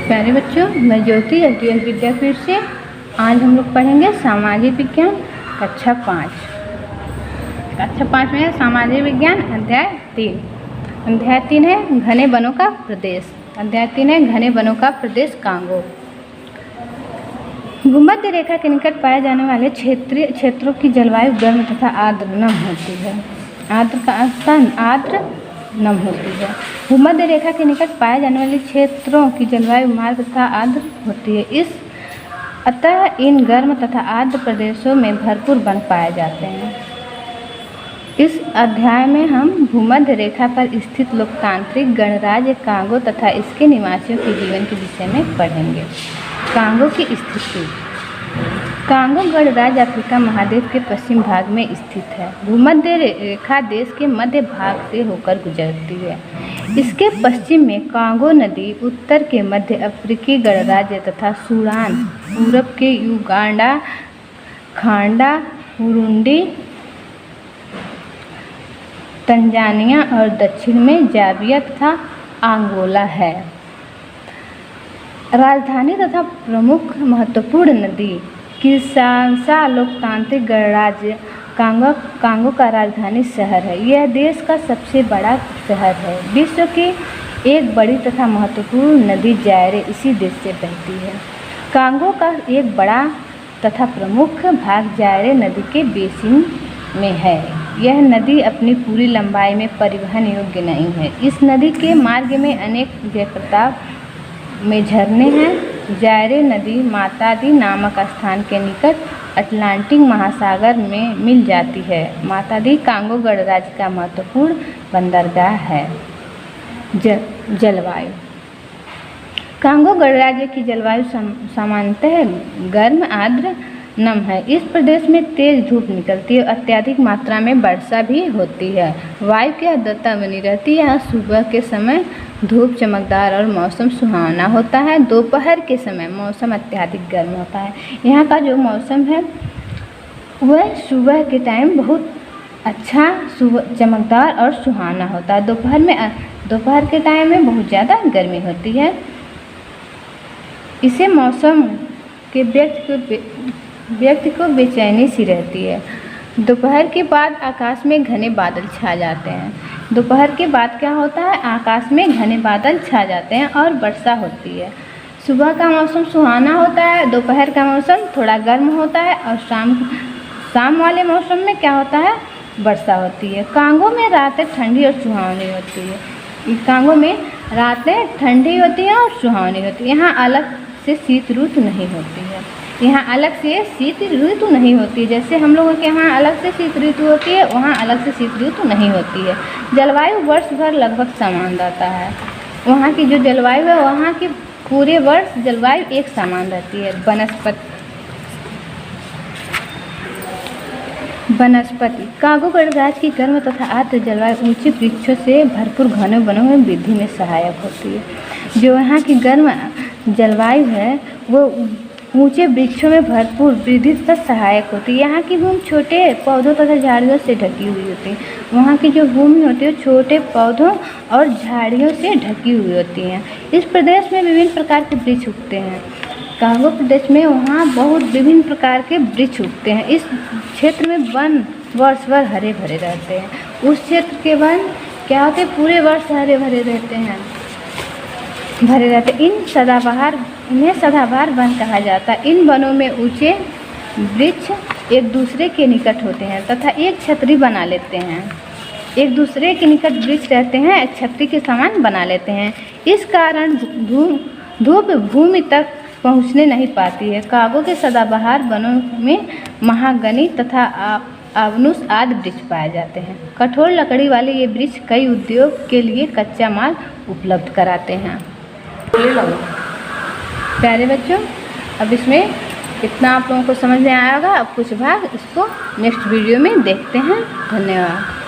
प्यारे बच्चों, मैं ज्योति एलटीएस विद्यापीठ से। आज हम लोग पढ़ेंगे सामाजिक विज्ञान कक्षा 5। कक्षा 5 में सामाजिक विज्ञान अध्याय 3। अध्याय 3 है घने वनों का प्रदेश। अध्याय 3 है घने वनों का प्रदेश कांगो। भूमध्य रेखा के निकट पाए जाने वाले क्षेत्रों की जलवायु गर्म तथा आर्द्र नम होती है। आर्द्र का स्थान आर्द्र नम होती है। भूमध्य रेखा के निकट पाए जाने वाले क्षेत्रों की जलवायु मार्ग तथा आर्द्र होती है। अतः इन गर्म तथा आर्द्र प्रदेशों में भरपूर वन पाए जाते हैं। इस अध्याय में हम भूमध्य रेखा पर स्थित लोकतांत्रिक गणराज्य कांगो तथा इसके निवासियों के जीवन के विषय में पढ़ेंगे। कांगो की स्थिति। कांगो गणराज्य अफ्रीका महाद्वीप के पश्चिम भाग में स्थित है। भूमध्य रेखा देश के मध्य भाग से होकर गुजरती है। इसके पश्चिम में कांगो नदी, उत्तर के मध्य अफ्रीकी गणराज्य तथा सूडान, पूरब के युगांडा, खांडा, बुरुंडी, तंजानिया और दक्षिण में जाम्बिया तथा अंगोला है। राजधानी तथा प्रमुख महत्वपूर्ण नदी किंशासा लोकतांत्रिक गणराज्य कांगो का राजधानी शहर है। यह देश का सबसे बड़ा शहर है। विश्व की एक बड़ी तथा महत्वपूर्ण नदी जायरे इसी देश से बहती है। कांगो का एक बड़ा तथा प्रमुख भाग जायरे नदी के बेसिन में है। यह नदी अपनी पूरी लंबाई में परिवहन योग्य नहीं है। इस नदी के मार्ग में अनेक जलप्रपात में झरने हैं। जायरे नदी मातादी नामक स्थान के निकट अटलांटिक महासागर में मिल जाती है। मातादी कांगो गणराज्य का महत्वपूर्ण बंदरगाह है। जलवायु। कांगो गणराज्य की जलवायु सामान्यतः गर्म आर्द्र नम है। इस प्रदेश में तेज धूप निकलती है और अत्यधिक मात्रा में वर्षा भी होती है। वायु की आर्द्रता बनी रहती है। सुबह के समय धूप चमकदार और मौसम सुहावना होता है। दोपहर के समय मौसम अत्यधिक गर्म होता है। यहाँ का जो मौसम है वह सुबह के टाइम बहुत अच्छा चमकदार और सुहावना होता है। दोपहर के टाइम में बहुत ज़्यादा गर्मी होती है। इसे मौसम के व्यक्ति को बेचैनी सी रहती है। दोपहर के बाद आकाश में घने बादल छा जाते हैं। दोपहर के बाद क्या होता है, आकाश में घने बादल छा जाते हैं और वर्षा होती है। सुबह का मौसम सुहाना होता है। दोपहर का मौसम थोड़ा गर्म होता है और शाम वाले मौसम में क्या होता है, वर्षा होती है। कांगो में रातें ठंडी और सुहावनी होती है। कांगो में रातें ठंडी होती हैं और सुहावनी होती है। यहाँ अलग से शीत ऋतु नहीं होती है। यहाँ अलग से शीत ऋतु नहीं होती। जैसे हम लोगों के यहाँ अलग से शीत ऋतु होती है, वहाँ अलग से शीत ऋतु नहीं होती है। जलवायु वर्ष भर लगभग समान रहता है। वहाँ की जो जलवायु है, वहाँ की पूरे वर्ष जलवायु एक समान रहती है। वनस्पति। कांगो गणराज्य की गर्म तथा आर्द्र जलवायु ऊंचे वृक्षों से भरपूर घने वनों में वृद्धि में सहायक होती है। जो यहाँ की गर्म जलवायु है वो ऊंचे वृक्षों में भरपूर वृद्धि तथा सहायक होती है। यहाँ की भूमि छोटे पौधों तथा झाड़ियों से ढकी हुई होती है। वहाँ की जो भूमि होती है छोटे पौधों और झाड़ियों से ढकी हुई होती हैं। इस प्रदेश में विभिन्न प्रकार के वृक्ष उगते हैं। कांगो प्रदेश में वहाँ बहुत विभिन्न प्रकार के वृक्ष उगते हैं। इस क्षेत्र में वन वर्ष भर हरे भरे रहते हैं। उस क्षेत्र के वन क्या होते हैं, पूरे वर्ष हरे भरे रहते हैं। इन्हें सदाबहार वन कहा जाता है। इन वनों में ऊंचे वृक्ष एक दूसरे के निकट होते हैं तथा एक छतरी बना लेते हैं। एक दूसरे के निकट वृक्ष रहते हैं, छतरी के समान बना लेते हैं। इस कारण धूप भूमि तक पहुंचने नहीं पाती है। कांगो के सदाबहार वनों में महागनी तथा आवनुस आदि वृक्ष पाए जाते हैं। कठोर लकड़ी वाले ये वृक्ष कई उद्योग के लिए कच्चा माल उपलब्ध कराते हैं। प्यारे बच्चों, अब इसमें इतना आप लोगों को समझ में आया होगा। अब कुछ भाग इसको नेक्स्ट वीडियो में देखते हैं। धन्यवाद।